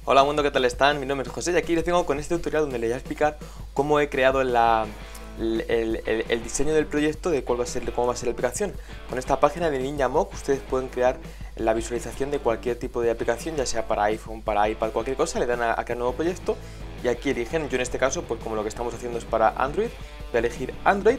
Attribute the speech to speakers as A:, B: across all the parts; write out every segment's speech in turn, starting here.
A: Hola mundo, ¿qué tal están? Mi nombre es José y aquí les vengo con este tutorial donde les voy a explicar cómo he creado el diseño del proyecto de cómo va a ser la aplicación. Con esta página de Ninjamock ustedes pueden crear la visualización de cualquier tipo de aplicación, ya sea para iPhone, para iPad, cualquier cosa, le dan a crear nuevo proyecto y aquí eligen. Yo en este caso, pues como lo que estamos haciendo es para Android, voy a elegir Android.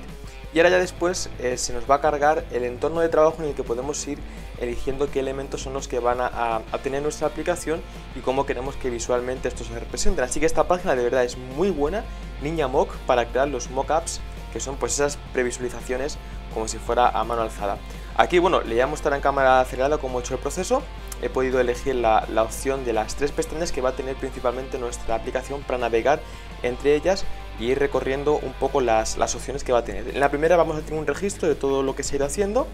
A: Y ahora ya después se nos va a cargar el entorno de trabajo en el que podemos ir eligiendo qué elementos son los que van a tener nuestra aplicación y cómo queremos que visualmente estos se representen. Así que esta página de verdad es muy buena, Ninjamock, para crear los mockups, que son pues esas previsualizaciones como si fuera a mano alzada. Aquí, bueno, le voy a mostrar en cámara acelerada cómo he hecho el proceso. He podido elegir la opción de las tres pestañas que va a tener principalmente nuestra aplicación para navegar entre ellas y ir recorriendo un poco las opciones que va a tener. En la primera vamos a tener un registro de todo lo que se ha ido haciendo.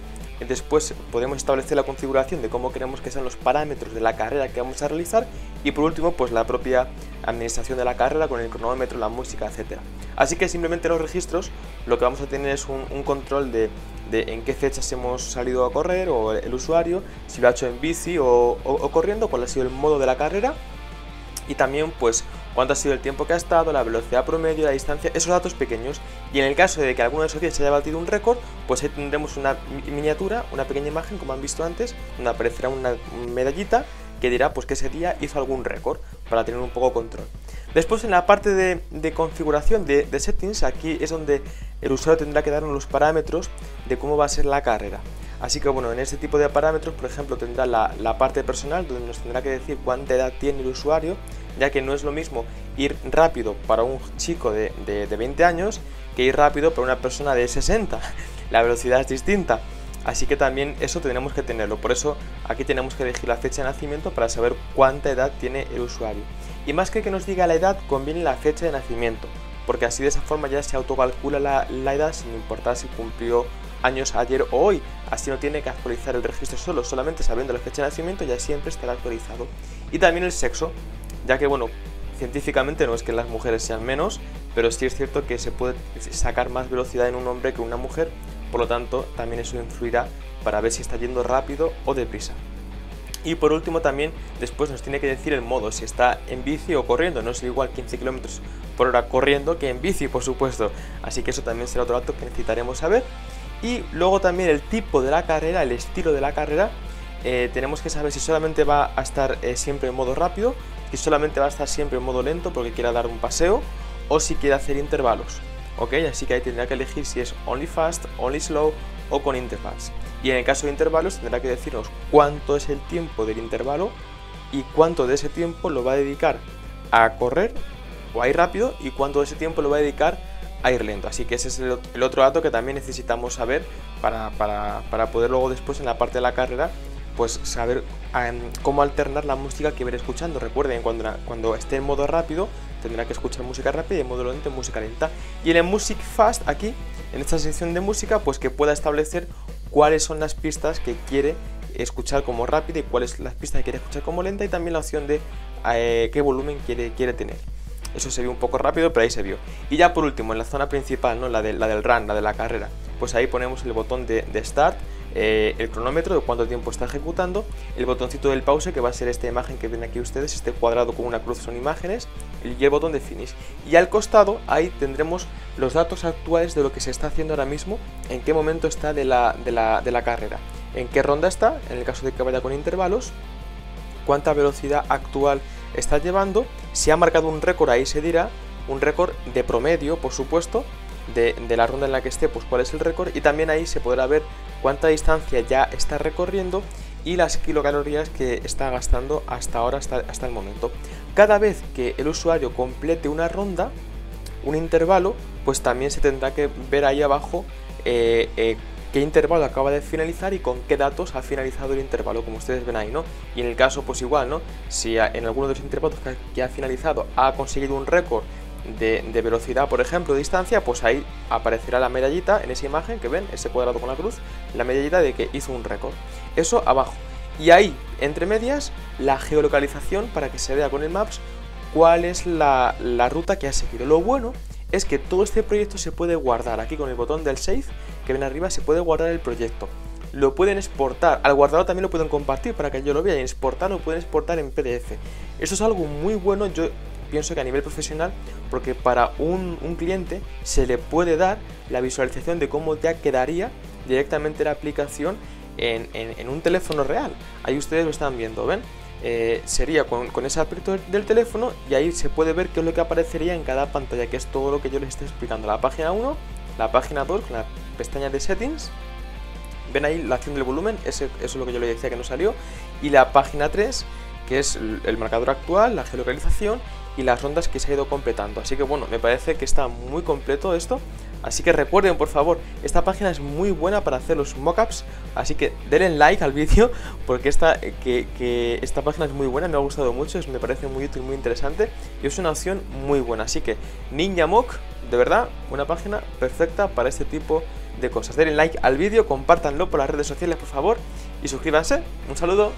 A: Después podemos establecer la configuración de cómo queremos que sean los parámetros de la carrera que vamos a realizar. Y por último, pues la propia administración de la carrera con el cronómetro, la música, etc. Así que simplemente los registros lo que vamos a tener es un control de en qué fechas hemos salido a correr o el usuario, si lo ha hecho en bici o corriendo, cuál ha sido el modo de la carrera y también pues cuánto ha sido el tiempo que ha estado, la velocidad promedio, la distancia, esos datos pequeños. Y en el caso de que alguno de esos días se haya batido un récord, pues ahí tendremos una miniatura, una pequeña imagen como han visto antes, donde aparecerá una medallita que dirá pues que ese día hizo algún récord para tener un poco control. Después en la parte de configuración de settings, aquí es donde el usuario tendrá que darnos los parámetros de cómo va a ser la carrera. Así que bueno, en este tipo de parámetros, por ejemplo, tendrá la parte personal, donde nos tendrá que decir cuánta edad tiene el usuario, ya que no es lo mismo ir rápido para un chico de 20 años que ir rápido para una persona de 60. La velocidad es distinta. Así que también eso tendremos que tenerlo, por eso aquí tenemos que elegir la fecha de nacimiento para saber cuánta edad tiene el usuario. Y más que nos diga la edad, conviene la fecha de nacimiento, porque así de esa forma ya se autocalcula la edad sin importar si cumplió años ayer o hoy. Así no tiene que actualizar el registro solamente sabiendo la fecha de nacimiento ya siempre estará actualizado. Y también el sexo, ya que bueno, científicamente no es que las mujeres sean menos, pero sí es cierto que se puede sacar más velocidad en un hombre que en una mujer. Por lo tanto, también eso influirá para ver si está yendo rápido o deprisa. Y por último también, después nos tiene que decir el modo, si está en bici o corriendo. No es igual 15 km por hora corriendo que en bici, por supuesto. Así que eso también será otro dato que necesitaremos saber. Y luego también el tipo de la carrera, el estilo de la carrera. Tenemos que saber si solamente va a estar siempre en modo rápido, si solamente va a estar siempre en modo lento porque quiera dar un paseo, o si quiere hacer intervalos. Ok, así que ahí tendrá que elegir si es only fast, only slow o con intervals. Y en el caso de intervalos tendrá que decirnos cuánto es el tiempo del intervalo y cuánto de ese tiempo lo va a dedicar a correr o a ir rápido y cuánto de ese tiempo lo va a dedicar a ir lento. Así que ese es el otro dato que también necesitamos saber para poder luego después en la parte de la carrera pues saber cómo alternar la música que ver escuchando. Recuerden, cuando esté en modo rápido tendrá que escuchar música rápida y en modo lento música lenta. Y en el Music Fast, aquí en esta sección de música, pues que pueda establecer cuáles son las pistas que quiere escuchar como rápida y cuáles las pistas que quiere escuchar como lenta, y también la opción de qué volumen quiere tener. Eso se vio un poco rápido, pero ahí se vio. Y ya por último, en la zona principal, ¿no? la del run, la de la carrera, pues ahí ponemos el botón de Start, el cronómetro de cuánto tiempo está ejecutando, el botoncito del pause, que va a ser esta imagen que ven aquí ustedes, este cuadrado con una cruz son imágenes, y el botón de Finish. Y al costado ahí tendremos los datos actuales de lo que se está haciendo ahora mismo, en qué momento está de la carrera, en qué ronda está, en el caso de que vaya con intervalos, cuánta velocidad actual está llevando, si ha marcado un récord ahí se dirá, un récord de promedio por supuesto, de la ronda en la que esté, pues cuál es el récord, y también ahí se podrá ver cuánta distancia ya está recorriendo y las kilocalorías que está gastando hasta ahora, hasta el momento. Cada vez que el usuario complete una ronda, un intervalo, pues también se tendrá que ver ahí abajo qué intervalo acaba de finalizar y con qué datos ha finalizado el intervalo, como ustedes ven ahí, ¿no? Y en el caso, pues igual, ¿no? Si en alguno de los intervalos que ha finalizado ha conseguido un récord de velocidad, por ejemplo, de distancia, pues ahí aparecerá la medallita en esa imagen que ven, ese cuadrado con la cruz, la medallita de que hizo un récord. Eso abajo. Y ahí, entre medias, la geolocalización para que se vea con el Maps cuál es la ruta que ha seguido. Lo bueno es que todo este proyecto se puede guardar aquí con el botón del Save que ven arriba, se puede guardar el proyecto. lo pueden exportar. Al guardarlo también lo pueden compartir para que yo lo vea, y exportar lo pueden exportar en PDF. Eso es algo muy bueno, yo pienso que a nivel profesional, porque para un cliente se le puede dar la visualización de cómo ya quedaría directamente la aplicación en un teléfono real. Ahí ustedes lo están viendo, ¿ven? Sería con ese aspecto del teléfono, y ahí se puede ver qué es lo que aparecería en cada pantalla, que es todo lo que yo les estoy explicando. La página 1, la página 2 con la pestaña de settings, ven ahí la acción del volumen, eso es lo que yo le decía que no salió, y la página 3, que es el marcador actual, la geolocalización y las rondas que se ha ido completando. Así que bueno, me parece que está muy completo esto. Así que recuerden, por favor, esta página es muy buena para hacer los mockups, así que denle like al vídeo, porque esta página es muy buena, me ha gustado mucho, me parece muy útil, muy interesante, y es una opción muy buena. Así que Ninja Mock, de verdad, una página perfecta para este tipo de cosas. Denle like al vídeo, compártanlo por las redes sociales, por favor, y suscríbanse. Un saludo.